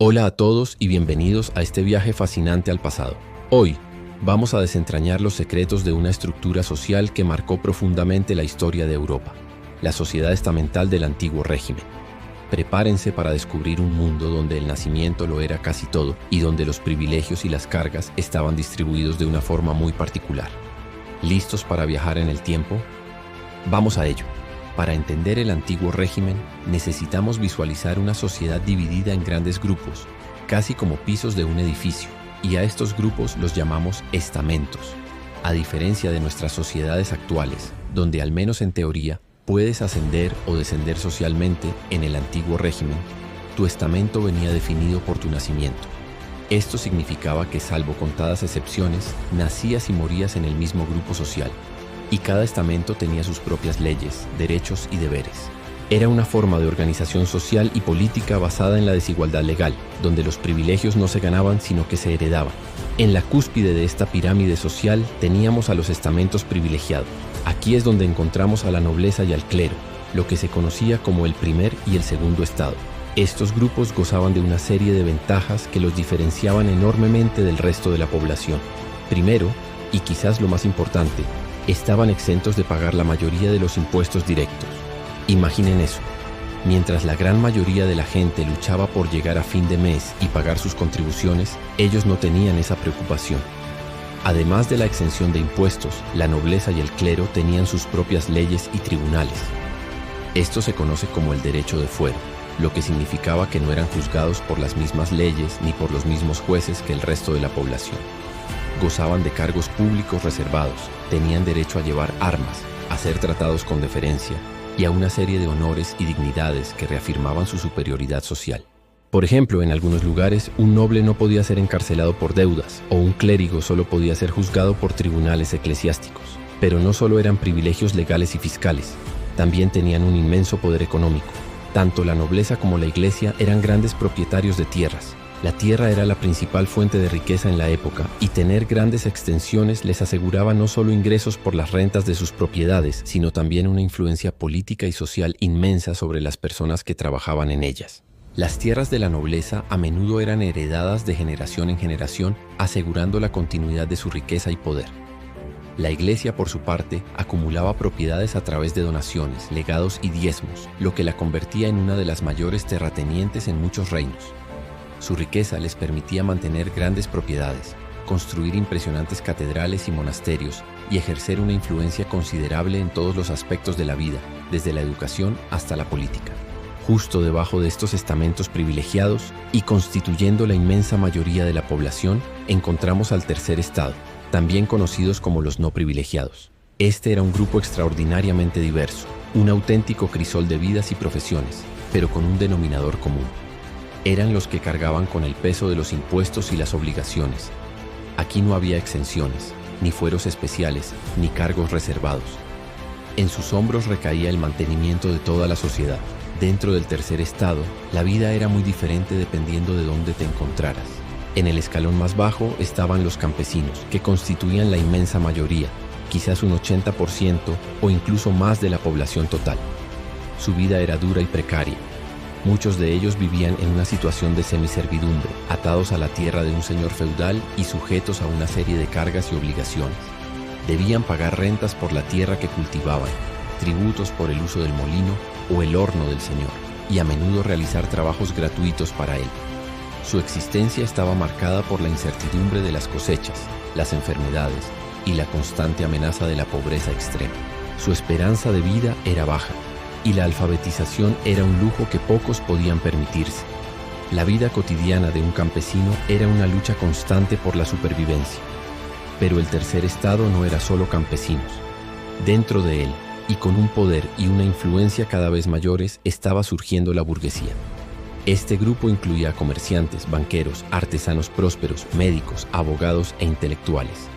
Hola a todos y bienvenidos a este viaje fascinante al pasado. Hoy vamos a desentrañar los secretos de una estructura social que marcó profundamente la historia de Europa, la sociedad estamental del antiguo régimen. Prepárense para descubrir un mundo donde el nacimiento lo era casi todo y donde los privilegios y las cargas estaban distribuidos de una forma muy particular. ¿Listos para viajar en el tiempo? Vamos a ello. Para entender el antiguo régimen, necesitamos visualizar una sociedad dividida en grandes grupos, casi como pisos de un edificio, y a estos grupos los llamamos estamentos. A diferencia de nuestras sociedades actuales, donde al menos en teoría puedes ascender o descender socialmente, en el antiguo régimen, tu estamento venía definido por tu nacimiento. Esto significaba que, salvo contadas excepciones, nacías y morías en el mismo grupo social. Y cada estamento tenía sus propias leyes, derechos y deberes. Era una forma de organización social y política basada en la desigualdad legal, donde los privilegios no se ganaban sino que se heredaban. En la cúspide de esta pirámide social teníamos a los estamentos privilegiados. Aquí es donde encontramos a la nobleza y al clero, lo que se conocía como el primer y el segundo estado. Estos grupos gozaban de una serie de ventajas que los diferenciaban enormemente del resto de la población. Primero, y quizás lo más importante, estaban exentos de pagar la mayoría de los impuestos directos. Imaginen eso. Mientras la gran mayoría de la gente luchaba por llegar a fin de mes y pagar sus contribuciones, ellos no tenían esa preocupación. Además de la exención de impuestos, la nobleza y el clero tenían sus propias leyes y tribunales. Esto se conoce como el derecho de fuero, lo que significaba que no eran juzgados por las mismas leyes ni por los mismos jueces que el resto de la población. Gozaban de cargos públicos reservados, tenían derecho a llevar armas, a ser tratados con deferencia y a una serie de honores y dignidades que reafirmaban su superioridad social. Por ejemplo, en algunos lugares, un noble no podía ser encarcelado por deudas o un clérigo solo podía ser juzgado por tribunales eclesiásticos. Pero no solo eran privilegios legales y fiscales, también tenían un inmenso poder económico. Tanto la nobleza como la iglesia eran grandes propietarios de tierras. La tierra era la principal fuente de riqueza en la época y tener grandes extensiones les aseguraba no solo ingresos por las rentas de sus propiedades, sino también una influencia política y social inmensa sobre las personas que trabajaban en ellas. Las tierras de la nobleza a menudo eran heredadas de generación en generación, asegurando la continuidad de su riqueza y poder. La iglesia, por su parte, acumulaba propiedades a través de donaciones, legados y diezmos, lo que la convertía en una de las mayores terratenientes en muchos reinos. Su riqueza les permitía mantener grandes propiedades, construir impresionantes catedrales y monasterios y ejercer una influencia considerable en todos los aspectos de la vida, desde la educación hasta la política. Justo debajo de estos estamentos privilegiados y constituyendo la inmensa mayoría de la población, encontramos al tercer estado, también conocidos como los no privilegiados. Este era un grupo extraordinariamente diverso, un auténtico crisol de vidas y profesiones, pero con un denominador común. Eran los que cargaban con el peso de los impuestos y las obligaciones. Aquí no había exenciones, ni fueros especiales, ni cargos reservados. En sus hombros recaía el mantenimiento de toda la sociedad. Dentro del tercer estado, la vida era muy diferente dependiendo de dónde te encontraras. En el escalón más bajo estaban los campesinos, que constituían la inmensa mayoría, quizás un 80% o incluso más de la población total. Su vida era dura y precaria. Muchos de ellos vivían en una situación de semiservidumbre, atados a la tierra de un señor feudal y sujetos a una serie de cargas y obligaciones. Debían pagar rentas por la tierra que cultivaban, tributos por el uso del molino o el horno del señor, y a menudo realizar trabajos gratuitos para él. Su existencia estaba marcada por la incertidumbre de las cosechas, las enfermedades y la constante amenaza de la pobreza extrema. Su esperanza de vida era baja, y la alfabetización era un lujo que pocos podían permitirse. La vida cotidiana de un campesino era una lucha constante por la supervivencia. Pero el tercer estado no era solo campesinos. Dentro de él, y con un poder y una influencia cada vez mayores, estaba surgiendo la burguesía. Este grupo incluía a comerciantes, banqueros, artesanos prósperos, médicos, abogados e intelectuales.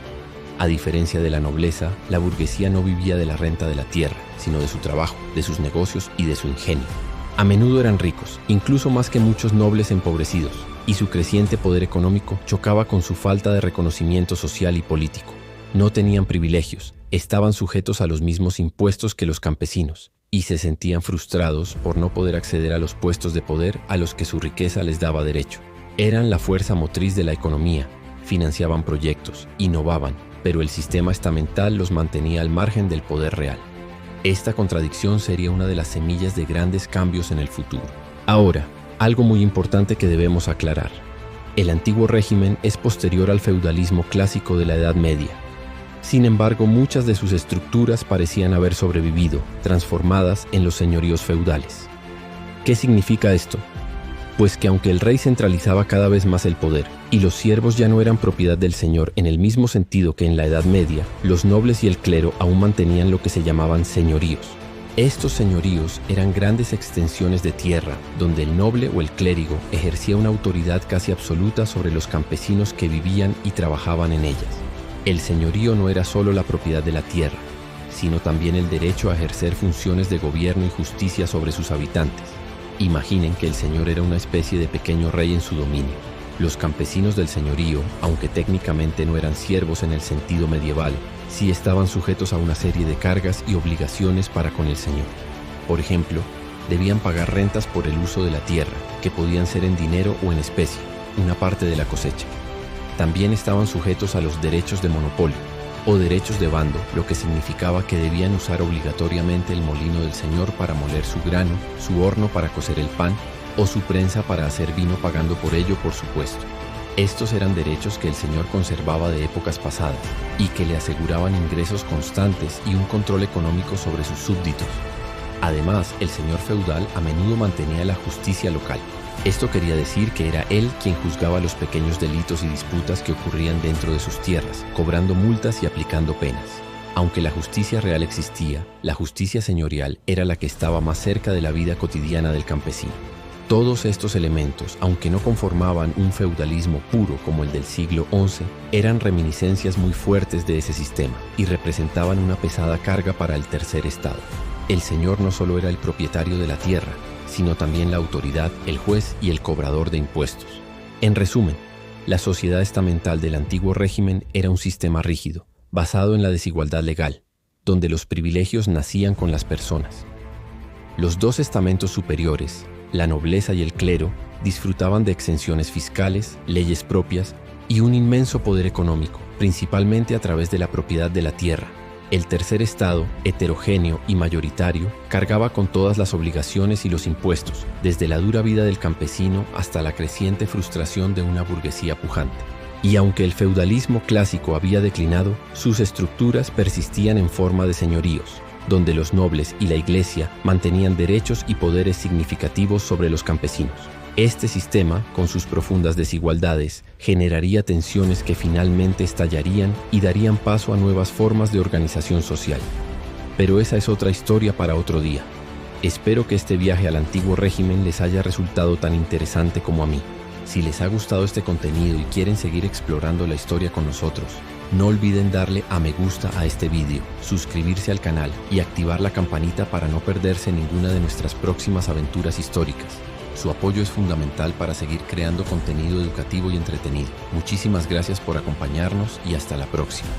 A diferencia de la nobleza, la burguesía no vivía de la renta de la tierra, sino de su trabajo, de sus negocios y de su ingenio. A menudo eran ricos, incluso más que muchos nobles empobrecidos, y su creciente poder económico chocaba con su falta de reconocimiento social y político. No tenían privilegios, estaban sujetos a los mismos impuestos que los campesinos, y se sentían frustrados por no poder acceder a los puestos de poder a los que su riqueza les daba derecho. Eran la fuerza motriz de la economía, financiaban proyectos, innovaban, pero el sistema estamental los mantenía al margen del poder real. Esta contradicción sería una de las semillas de grandes cambios en el futuro. Ahora, algo muy importante que debemos aclarar. El antiguo régimen es posterior al feudalismo clásico de la Edad Media. Sin embargo, muchas de sus estructuras parecían haber sobrevivido, transformadas en los señoríos feudales. ¿Qué significa esto? Pues que aunque el rey centralizaba cada vez más el poder y los siervos ya no eran propiedad del señor en el mismo sentido que en la Edad Media, los nobles y el clero aún mantenían lo que se llamaban señoríos. Estos señoríos eran grandes extensiones de tierra donde el noble o el clérigo ejercía una autoridad casi absoluta sobre los campesinos que vivían y trabajaban en ellas. El señorío no era solo la propiedad de la tierra, sino también el derecho a ejercer funciones de gobierno y justicia sobre sus habitantes. Imaginen que el señor era una especie de pequeño rey en su dominio. Los campesinos del señorío, aunque técnicamente no eran siervos en el sentido medieval, sí estaban sujetos a una serie de cargas y obligaciones para con el señor. Por ejemplo, debían pagar rentas por el uso de la tierra, que podían ser en dinero o en especie, una parte de la cosecha. También estaban sujetos a los derechos de monopolio, o derechos de bando, lo que significaba que debían usar obligatoriamente el molino del señor para moler su grano, su horno para cocer el pan, o su prensa para hacer vino pagando por ello, por supuesto. Estos eran derechos que el señor conservaba de épocas pasadas y que le aseguraban ingresos constantes y un control económico sobre sus súbditos. Además, el señor feudal a menudo mantenía la justicia local. Esto quería decir que era él quien juzgaba los pequeños delitos y disputas que ocurrían dentro de sus tierras, cobrando multas y aplicando penas. Aunque la justicia real existía, la justicia señorial era la que estaba más cerca de la vida cotidiana del campesino. Todos estos elementos, aunque no conformaban un feudalismo puro como el del siglo XI, eran reminiscencias muy fuertes de ese sistema y representaban una pesada carga para el tercer estado. El señor no solo era el propietario de la tierra, sino también la autoridad, el juez y el cobrador de impuestos. En resumen, la sociedad estamental del antiguo régimen era un sistema rígido, basado en la desigualdad legal, donde los privilegios nacían con las personas. Los dos estamentos superiores, la nobleza y el clero, disfrutaban de exenciones fiscales, leyes propias y un inmenso poder económico, principalmente a través de la propiedad de la tierra. El tercer estado, heterogéneo y mayoritario, cargaba con todas las obligaciones y los impuestos, desde la dura vida del campesino hasta la creciente frustración de una burguesía pujante. Y aunque el feudalismo clásico había declinado, sus estructuras persistían en forma de señoríos, donde los nobles y la iglesia mantenían derechos y poderes significativos sobre los campesinos. Este sistema, con sus profundas desigualdades, generaría tensiones que finalmente estallarían y darían paso a nuevas formas de organización social. Pero esa es otra historia para otro día. Espero que este viaje al antiguo régimen les haya resultado tan interesante como a mí. Si les ha gustado este contenido y quieren seguir explorando la historia con nosotros, no olviden darle a me gusta a este vídeo, suscribirse al canal y activar la campanita para no perderse ninguna de nuestras próximas aventuras históricas. Su apoyo es fundamental para seguir creando contenido educativo y entretenido. Muchísimas gracias por acompañarnos y hasta la próxima.